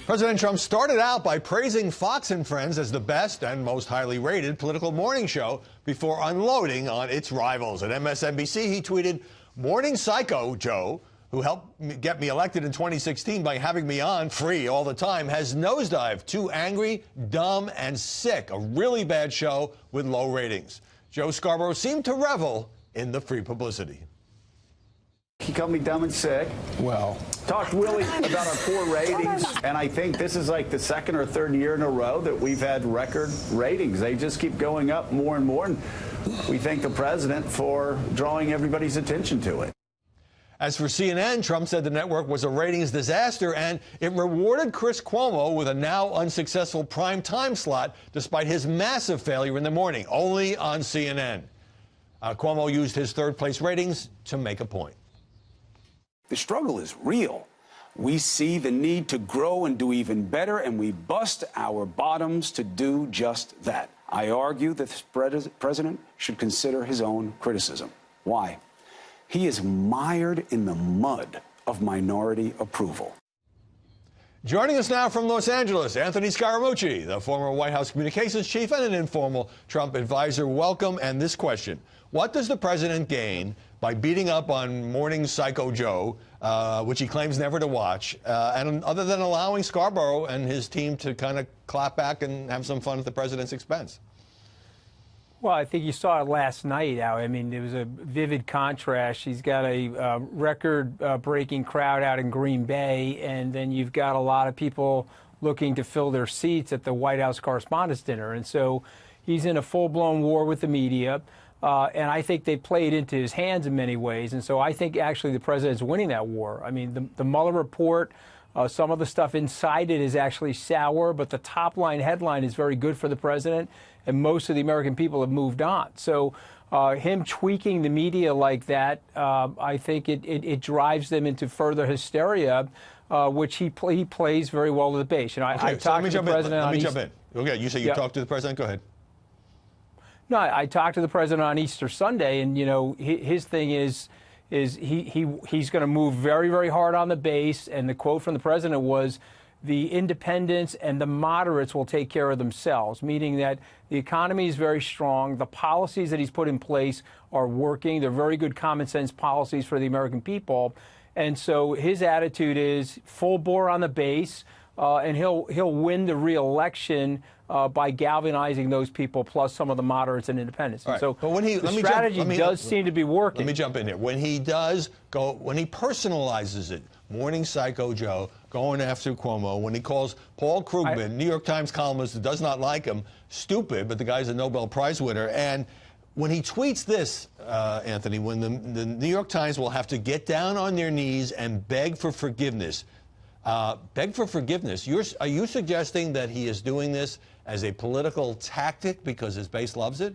President Trump started out by praising Fox and Friends as the best and most highly rated political morning show before unloading on its rivals. At MSNBC, he tweeted, "Morning Psycho Joe, who helped get me elected in 2016 by having me on free all the time, has nosedived. Too angry, dumb, and sick. A really bad show with low ratings." Joe Scarborough seemed to revel in the free publicity. He called me dumb and sick. Well, talked really about our poor ratings, and I think this is like the second or third year in a row that we've had record ratings. They just keep going up more and more, and we thank the president for drawing everybody's attention to it. As for CNN, Trump said the network was a ratings disaster, and it rewarded Chris Cuomo with a now unsuccessful prime time slot despite his massive failure in the morning, only on CNN. Cuomo used his third-place ratings to make a point. The struggle is real. We see the need to grow and do even better, and we bust our bottoms to do just that. I argue that the president should consider his own criticism. Why? He is mired in the mud of minority approval. Joining us now from Los Angeles, Anthony Scaramucci, the former White House communications chief and an informal Trump advisor. Welcome. And this question: what does the president gain by beating up on Morning Psycho Joe, which he claims never to watch, and other than allowing Scarborough and his team to kind of clap back and have some fun at the president's expense? Well, I think you saw it last night, Al. I mean, it was a vivid contrast. He's got a record-breaking crowd out in Green Bay, and then you've got a lot of people looking to fill their seats at the White House Correspondents' Dinner. And so he's in a full-blown war with the media, and I think they played into his hands in many ways. And so I think actually the president's winning that war. I mean, the Mueller report, some of the stuff inside it is actually sour, but the top-line headline is very good for the president, and most of the American people have moved on. So him tweaking the media like that, I think it drives them into further hysteria, which he plays very well to the base. And I talked to the president. Let me jump in. Okay, you say you talked to the president. Go ahead. No, I talked to the president on Easter Sunday, and you know his thing is he's going to move very, very hard on the base. And the quote from the president was, "The independents and the moderates will take care of themselves," meaning that the economy is very strong. The policies that he's put in place are working. They're very good common sense policies for the American people. And so his attitude is full bore on the base, and he'll win the re-election by galvanizing those people, plus some of the moderates and independents. Right. And so but when he, the strategy does seem to be working. Let me jump in here. When he personalizes it, Morning Psycho Joe going after Cuomo, when he calls Paul Krugman, New York Times columnist who does not like him, stupid, but the guy's a Nobel Prize winner, and when he tweets this, Anthony, when the New York Times will have to get down on their knees and beg for forgiveness. Beg for forgiveness. Are you suggesting that he is doing this as a political tactic because his base loves it?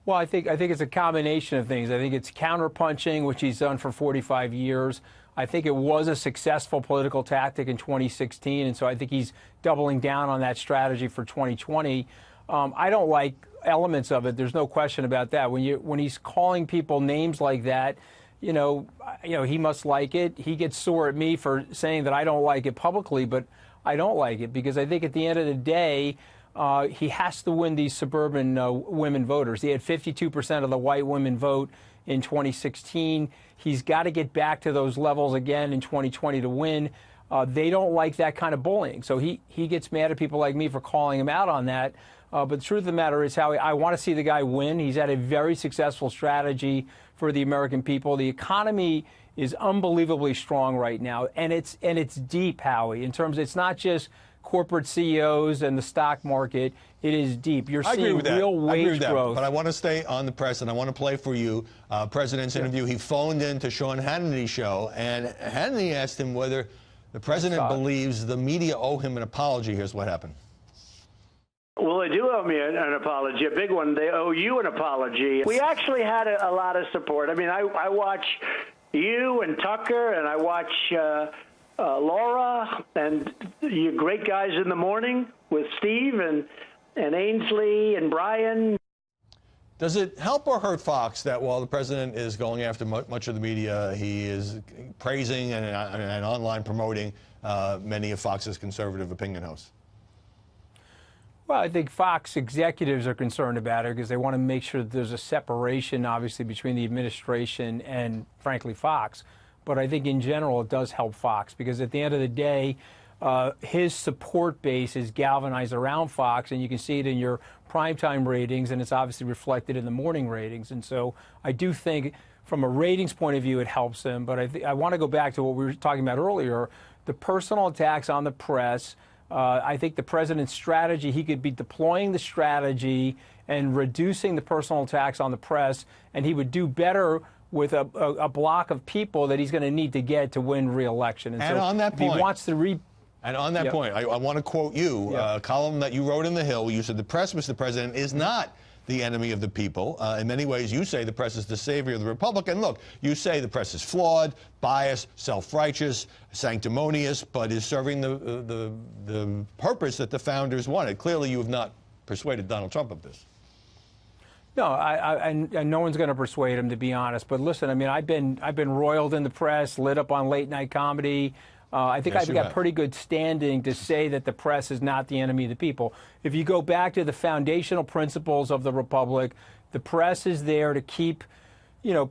Well, I think it's a combination of things. I think it's counterpunching, which he's done for 45 years. I think it was a successful political tactic in 2016, and so I think he's doubling down on that strategy for 2020. I don't like elements of it. There's no question about that. When he's calling people names like that, you know, he must like it. He gets sore at me for saying that I don't like it publicly, but I don't like it because I think at the end of the day, he has to win these suburban women voters. He had 52% of the white women vote in 2016. He's got to get back to those levels again in 2020 to win. They don't like that kind of bullying. So he gets mad at people like me for calling him out on that. But the truth of the matter is I want to see the guy win. He's had a very successful strategy for the American people. The economy is unbelievably strong right now, and it's deep, Howie, in terms it's not just corporate CEOs and the stock market. It is deep. You're seeing real wage growth. But I want to stay on the press, and I want to play for you President's interview. He phoned in to Sean Hannity's show, and Hannity asked him whether the president believes the media owe him an apology. Here's what happened. Well, they do owe me an apology, a big one. They owe you an apology. We actually had a lot of support. I mean, I watch you and Tucker, and I watch Laura, and you great guys in the morning with Steve and Ainsley and Brian. Does it help or hurt Fox that while the president is going after much of the media, he is praising and online promoting many of Fox's conservative opinion hosts? Well, I think Fox executives are concerned about it because they want to make sure that there's a separation, obviously, between the administration and, frankly, Fox. But I think in general it does help Fox because at the end of the day, his support base is galvanized around Fox, and you can see it in your primetime ratings, and it's obviously reflected in the morning ratings. And so I do think from a ratings point of view it helps him. But I want to go back to what we were talking about earlier, the personal attacks on the press. I think the president's strategy, he could be deploying the strategy and reducing the personal attacks on the press, and he would do better with a block of people that he's going to need to get to win re-election. And so on that point, if he wants to And on that point, I want to quote you, a column that you wrote in The Hill. You said the press, Mr. President, is not the enemy of the people. In many ways, you say the press is the savior of the republic. And look, you say the press is flawed, biased, self-righteous, sanctimonious, but is serving the purpose that the founders wanted. Clearly, you have not persuaded Donald Trump of this. No, and no one's going to persuade him, to be honest. But listen, I mean, I've been roiled in the press, lit up on late night comedy. I think I've got pretty good standing to say that the press is not the enemy of the people. If you go back to the foundational principles of the republic, the press is there to keep,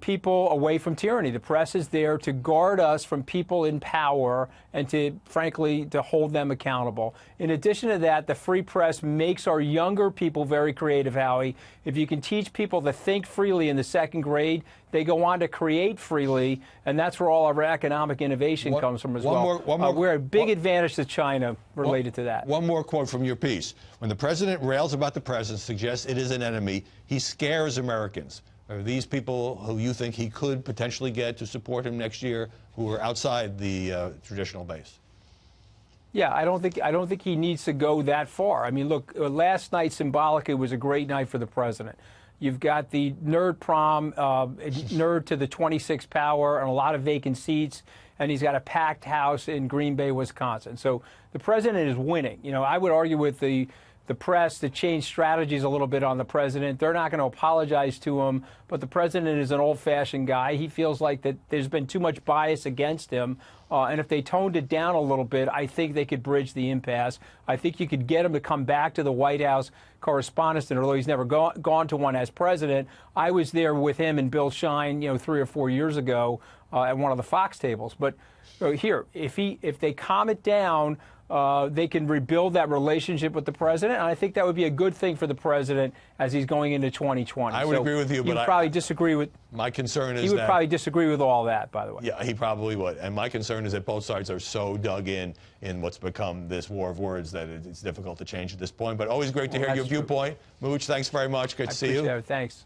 people away from tyranny. The press is there to guard us from people in power and to, frankly, to hold them accountable. In addition to that, the free press makes our younger people very creative, Howie. If you can teach people to think freely in the second grade, they go on to create freely, and that's where all our economic innovation comes from as well. We're a big advantage to China related to that. One more quote from your piece. When the president rails about the press and suggests it is an enemy, he scares Americans. Are these people who you think he could potentially get to support him next year who are outside the traditional base? Yeah, I don't think he needs to go that far. I mean, look, last night symbolically was a great night for the president. You've got the nerd prom, nerd to the 26th power, and a lot of vacant seats, and he's got a packed house in Green Bay, Wisconsin. So the president is winning. I would argue with the press to change strategies a little bit on the president. They're not going to apologize to him, but the president is an old-fashioned guy. He feels like that there's been too much bias against him, and if they toned it down a little bit, I think they could bridge the impasse. I think you could get him to come back to the White House Correspondents' Dinner, although he's never gone to one as president. I was there with him and Bill Shine, 3 or 4 years ago at one of the Fox tables. But here, if they calm it down, they can rebuild that relationship with the president, and I think that would be a good thing for the president as he's going into 2020. I would agree with you, but I probably disagree with. My concern is he would probably disagree with all that, by the way. Yeah, he probably would. And my concern is that both sides are so dug in what's become this war of words that it's difficult to change at this point. But always great to hear your viewpoint. Mooch, thanks very much. Good to see you. Appreciate it. Thanks.